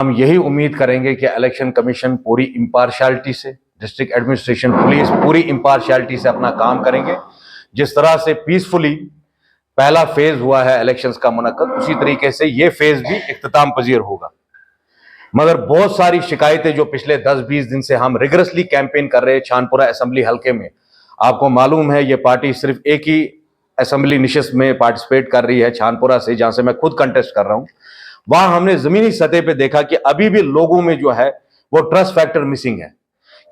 हम यही उम्मीद करेंगे कि इलेक्शन कमीशन पूरी इम्पार्शियलिटी से, डिस्ट्रिक्ट एडमिनिस्ट्रेशन, पुलिस पूरी इम्पार्शियलिटी से अपना काम करेंगे। जिस तरह से पीसफुली पहला फेज हुआ है इलेक्शंस का मुनक्कद, उसी तरीके से ये फेज भी इख्तिताम पजीर होगा। मगर बहुत सारी शिकायतें जो पिछले 10-20 दिन से हम रिगरसली कैंपेन कर रहे हैं छानपुरा असेंबली हल्के में, आपको मालूम है ये पार्टी सिर्फ एक ही असेंबली निशस्त में पार्टिसिपेट कर रही है छानपुरा से, जहां से मैं खुद कंटेस्ट कर रहा हूं। वहां हमने जमीनी सतह पे देखा कि अभी भी लोगों में जो है वो ट्रस्ट फैक्टर मिसिंग है,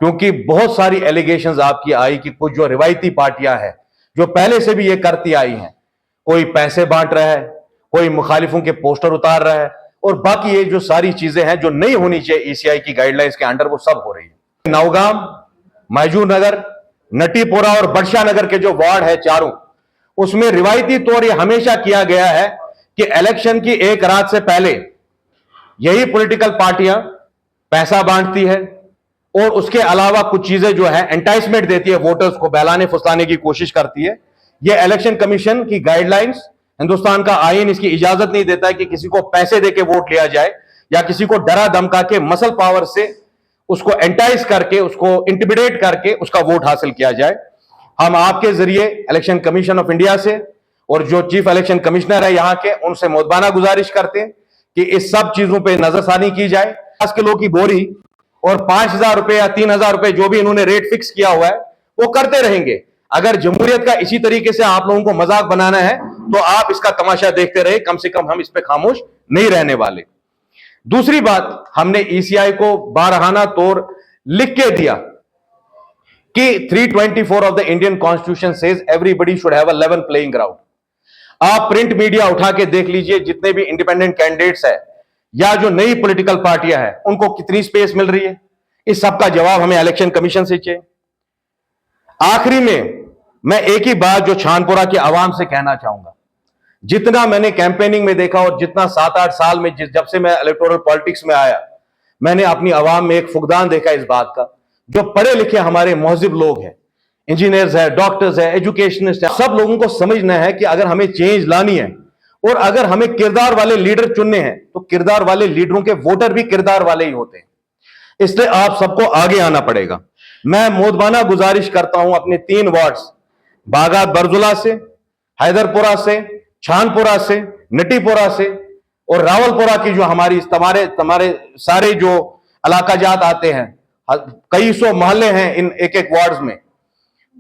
क्योंकि बहुत सारी एलिगेशंस आपकी आई कि कुछ जो रिवायती पार्टियां हैं जो पहले से भी ये करती आई हैं, कोई पैसे बांट रहा है, कोई मुखालिफों के पोस्टर उतार रहा है, और बाकी ये जो सारी चीजें हैं जो नहीं होनी चाहिए ईसीआई की गाइडलाइंस के अंडर, वो सब हो रही है। नौगाम, महजूर नगर, नटीपोरा और बड़शा नगर के जो वार्ड है चारों, उसमें रिवायती तौर ये हमेशा किया गया है कि इलेक्शन की एक रात से पहले यही पॉलिटिकल पार्टियां पैसा बांटती है और उसके अलावा कुछ चीजें जो है एंटाइसमेंट देती है, वोटर्स को बहलाने फुसलाने की कोशिश करती है। यह इलेक्शन कमीशन की गाइडलाइंस, हिंदुस्तान का आईन इसकी इजाजत नहीं देता है कि किसी को पैसे देके वोट लिया जाए या किसी को डरा धमका के मसल पावर से उसको एंटाइज करके, उसको इंटिमिडेट करके उसका वोट हासिल किया जाए। हम आपके जरिए इलेक्शन कमीशन ऑफ इंडिया से और जो चीफ इलेक्शन कमिश्नर है यहां के, उनसे मुद्दाना गुजारिश करते हैं कि इस सब चीजों पर नजरसानी की जाए। 10 किलो की बोरी और 5,000 रुपए या 3,000 रुपए जो भी इन्होंने रेट फिक्स किया हुआ है वो करते रहेंगे। अगर जमहूरियत का इसी तरीके से आप लोगों को मजाक बनाना है तो आप इसका तमाशा देखते रहे, कम से कम हम इस पे खामोश नहीं रहने वाले। दूसरी बात, हमने ईसीआई को बारहाना तौर लिख के दिया कि 324 of the Indian constitution says everybody should have a level playing ground. आप प्रिंट मीडिया उठा के देख लीजिए, जितने भी इंडिपेंडेंट कैंडिडेट्स है या जो नई पॉलिटिकल पार्टियां हैं, उनको कितनी स्पेस मिल रही है। इस सब का जवाब हमें इलेक्शन कमीशन से चाहिए। आखिरी में मैं एक ही बात जो छानपुरा की आवाम से कहना चाहूंगा, जितना मैंने कैंपेनिंग में देखा और जितना 7-8 साल में जब से मैं इलेक्टोरल पॉलिटिक्स में आया, मैंने अपनी आवाम में एक फुकदान देखा इस बात का। जो पढ़े लिखे हमारे महजिब लोग हैं, इंजीनियर्स है, डॉक्टर्स है, एजुकेशनिस्ट है, सब लोगों को समझना है कि अगर हमें चेंज लानी है और अगर हमें किरदार वाले लीडर चुनने हैं तो किरदार वाले लीडरों के वोटर भी किरदार वाले ही होते हैं। इसलिए आप सबको आगे आना पड़ेगा। मैं मोदबाना गुजारिश करता हूं अपने 3 वार्ड्स, बागात बरजुला से, हैदरपुरा से, छानपुरा से, नटीपुरा से और रावलपुरा की जो हमारी तुम्हारे सारे जो इलाका जात आते हैं, कई सौ मोहल्ले हैं इन एक वार्ड्स में,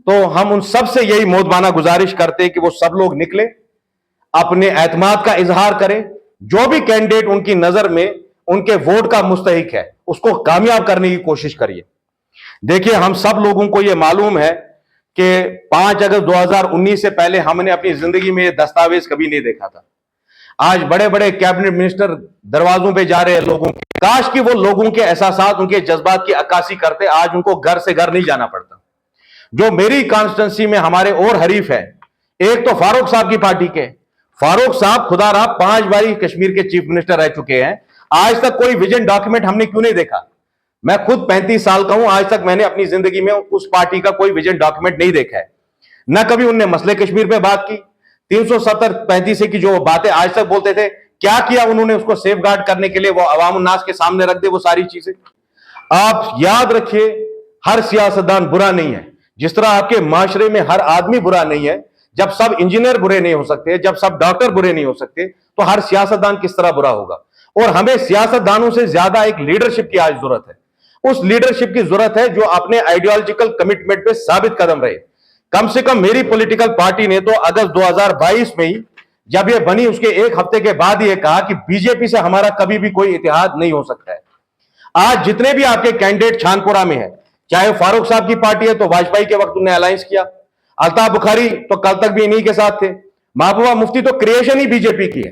तो हम उन सब से यही मोदबाना गुजारिश करते हैं कि वो सब लोग निकले, अपने एतमाद का इजहार करें। जो भी कैंडिडेट उनकी नजर में उनके वोट का मुस्तहिक है उसको कामयाब करने की कोशिश करिए। देखिए, हम सब लोगों को यह मालूम है कि 5 अगस्त 2019 से पहले हमने अपनी जिंदगी में यह दस्तावेज कभी नहीं देखा था। आज बड़े बड़े कैबिनेट मिनिस्टर दरवाजों पे जा रहे हैं लोगों के। काश कि वो लोगों के एहसासात, उनके जज्बात की अक्कासी करते, आज उनको घर से घर नहीं जाना पड़ता। जो मेरी कॉन्स्टिट्यूंसी में हमारे और हरीफ है, एक तो फारूक साहब की पार्टी के, फारूक साहब खुदा रहा 5 बारी कश्मीर के चीफ मिनिस्टर रह चुके हैं। आज तक कोई विजन डॉक्यूमेंट हमने क्यों नहीं देखा? मैं खुद 35 साल का हूं, आज तक मैंने अपनी जिंदगी में उस पार्टी का कोई विजन डॉक्यूमेंट नहीं देखा है। न कभी उनने मसले कश्मीर पे बात की। 370-35 की जो बातें आज तक बोलते थे, क्या किया उन्होंने उसको सेफ गार्ड करने के लिए? वो अवाम उन्नास के सामने रख दे वो सारी चीजें। आप याद रखिए, हर सियासतदान बुरा नहीं है। जिस तरह आपके माशरे में हर आदमी बुरा नहीं है, जब सब इंजीनियर बुरे नहीं हो सकते, जब सब डॉक्टर बुरे नहीं हो सकते, तो हर सियासतदान किस तरह बुरा होगा? और हमें सियासतदानों से ज्यादा एक लीडरशिप की आज जरूरत है। उस लीडरशिप की जरूरत है जो अपने आइडियोलॉजिकल कमिटमेंट पे साबित कदम रहे। कम से कम मेरी पॉलिटिकल पार्टी ने तो अगस्त 2022 में ही, जब ये बनी उसके 1 हफ्ते के बाद ये कहा कि बीजेपी से हमारा कभी भी कोई इतिहाद नहीं हो सकता है। आज जितने भी आपके कैंडिडेट छानपुरा में है, चाहे फारूक साहब की पार्टी है तो वाजपेयी के वक्त उन्होंने अलायंस किया, अल्ताफ बुखारी तो कल तक भी इन्हीं के साथ थे, महबूबा मुफ्ती तो क्रिएशन ही बीजेपी की है।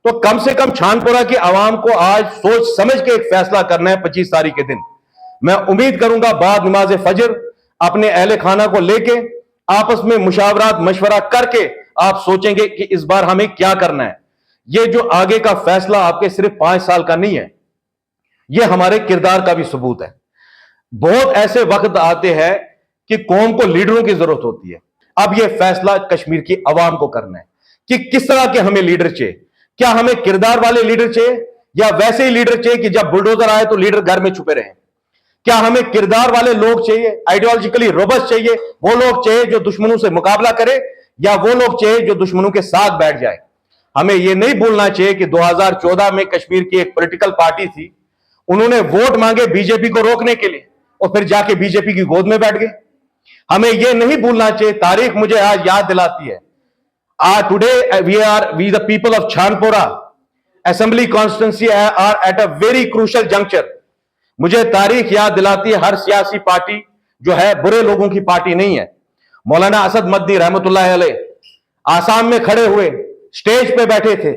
तो कम से कम छानपुरा की आवाम को आज सोच समझ के एक फैसला करना है 25 तारीख के दिन। मैं उम्मीद करूंगा बाद नमाज फजर अपने अहले खाना को लेके आपस में मुशावरात मशवरा करके आप सोचेंगे कि इस बार हमें क्या करना है। ये जो आगे का फैसला आपके सिर्फ 5 साल का नहीं है, यह हमारे किरदार का भी सबूत है। बहुत ऐसे वक्त आते हैं कि कौम को लीडरों की जरूरत होती है। अब यह फैसला कश्मीर की आवाम को करना है कि किस तरह के हमें लीडर चाहिए। क्या हमें किरदार वाले लीडर चाहिए या वैसे ही लीडर चाहिए कि जब बुलडोजर आए तो लीडर घर में छुपे रहे? क्या हमें किरदार वाले लोग चाहिए, आइडियोलॉजिकली रोबस्ट चाहिए, वो लोग चाहिए जो दुश्मनों से मुकाबला करे, या वो लोग चाहिए जो दुश्मनों के साथ बैठ जाए? हमें यह नहीं भूलना चाहिए कि 2014 में कश्मीर की एक पॉलिटिकल पार्टी थी, उन्होंने वोट मांगे बीजेपी को रोकने के लिए और फिर जाके बीजेपी की गोद में बैठ गए। हमें यह नहीं भूलना चाहिए, तारीख मुझे आज याद दिलाती है, today we the people of Chandpora assembly constituency are at a very crucial juncture. मुझे तारीख याद दिलाती है, हर सियासी पार्टी जो है बुरे लोगों की पार्टी नहीं है। मौलाना असद मदनी रहमतुल्लाह अलैह आसाम में खड़े हुए स्टेज पे बैठे थे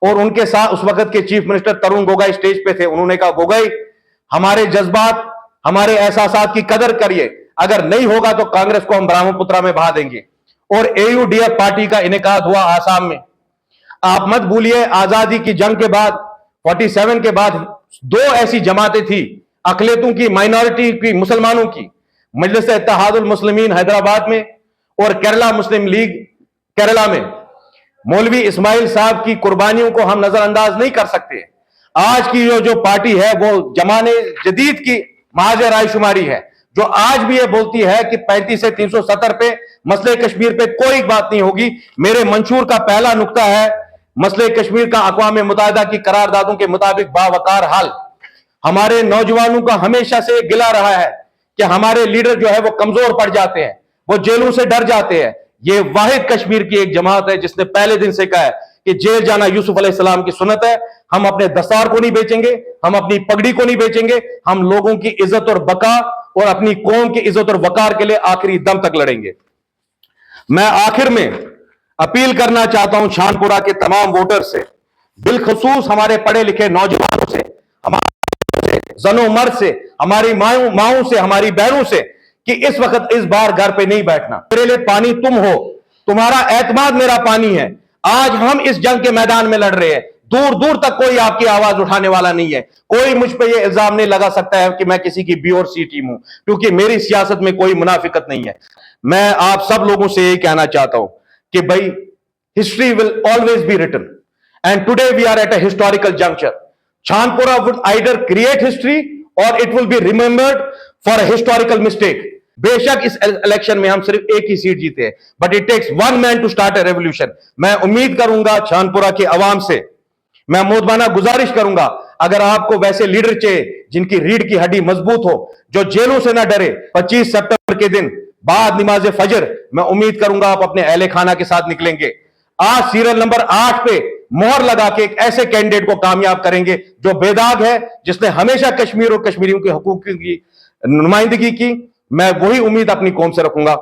और उनके साथ उस वक्त के chief minister Tarun Gogoi stage पे थे। उन्होंने कहा, गोगोई हमारे जज्बात, हमारे एहसासात की कदर करिए, अगर नहीं होगा तो कांग्रेस को हम ब्रह्मपुत्रा में बहा देंगे। और AUDF पार्टी का इनेकाद हुआ आसाम में। आप मत भूलिए, आजादी की जंग के बाद 47 के बाद दो ऐसी जमातें थी, अकलियतों की, माइनॉरिटी की, मुसलमानों की, मजलिस इत्तेहादुल मुस्लिमीन हैदराबाद में और केरला मुस्लिम लीग केरला में। मौलवी इस्माइल साहब की कुर्बानियों को हम नजरअंदाज नहीं कर सकते। आज की जो पार्टी है वो जमाने जदीद की महाज रायशुमारी है, जो आज भी ये बोलती है कि 35 से 370 पे मसले कश्मीर पे कोई बात नहीं होगी। मेरे मंशूर का पहला नुक्ता है, मसले कश्मीर का अक़वाम मुत्तहिदा की करारदादों के मुताबिक बावकार हाल। हमारे नौजवानों का हमेशा से गिला रहा है कि हमारे लीडर जो है वो कमजोर पड़ जाते हैं, वो जेलों से डर जाते हैं। ये वाहिद कश्मीर की एक जमात है जिसने पहले दिन से कहा है कि जेल जाना यूसुफ अलैहिस्सलाम की सुन्नत है। हम अपने दस्तार को नहीं बेचेंगे, हम अपनी पगड़ी को नहीं बेचेंगे, हम लोगों की इज्जत और बका और अपनी कौम की इज्जत और वकार के लिए आखिरी दम तक लड़ेंगे। मैं आखिर में अपील करना चाहता हूं शानपुरा के तमाम वोटर से, बिलखसूस हमारे पढ़े लिखे नौजवानों से, हमारे जनो मर्द से, हमारी माओं से, हमारी बहनों से, कि इस वक्त इस बार घर पे नहीं बैठना। मेरे लिए पानी तुम हो, तुम्हारा एतमाद मेरा पानी है। आज हम इस जंग के मैदान में लड़ रहे हैं, दूर दूर तक कोई आपकी आवाज उठाने वाला नहीं है। कोई मुझ पे ये इल्जाम नहीं लगा सकता है कि मैं किसी की बी और सी टीम हूं, क्योंकि मेरी सियासत में कोई मुनाफिकत नहीं है। मैं आप सब लोगों से यही कहना चाहता हूं कि भाई, history will always be written and today we are at a historical juncture. Chandpura would either create history or it will be remembered for a historical mistake. बेशक इस इलेक्शन में हम सिर्फ एक ही सीट जीते हैं, but it takes one man to start a revolution. मैं उम्मीद करूंगा चांदपुरा के अवाम से, मैं मोदबाना गुजारिश करूंगा, अगर आपको वैसे लीडर चाहिए जिनकी रीढ़ की हड्डी मजबूत हो, जो जेलों से ना डरे, 25 सितंबर के दिन बाद नमाज फजर मैं उम्मीद करूंगा आप अपने अहले खाना के साथ निकलेंगे। आज सीरियल नंबर 8 पे मोहर लगा के एक ऐसे कैंडिडेट को कामयाब करेंगे जो बेदाग है, जिसने हमेशा कश्मीर और कश्मीरियों के हकूक की नुमाइंदगी की। मैं वही उम्मीद अपनी कौम से रखूंगा।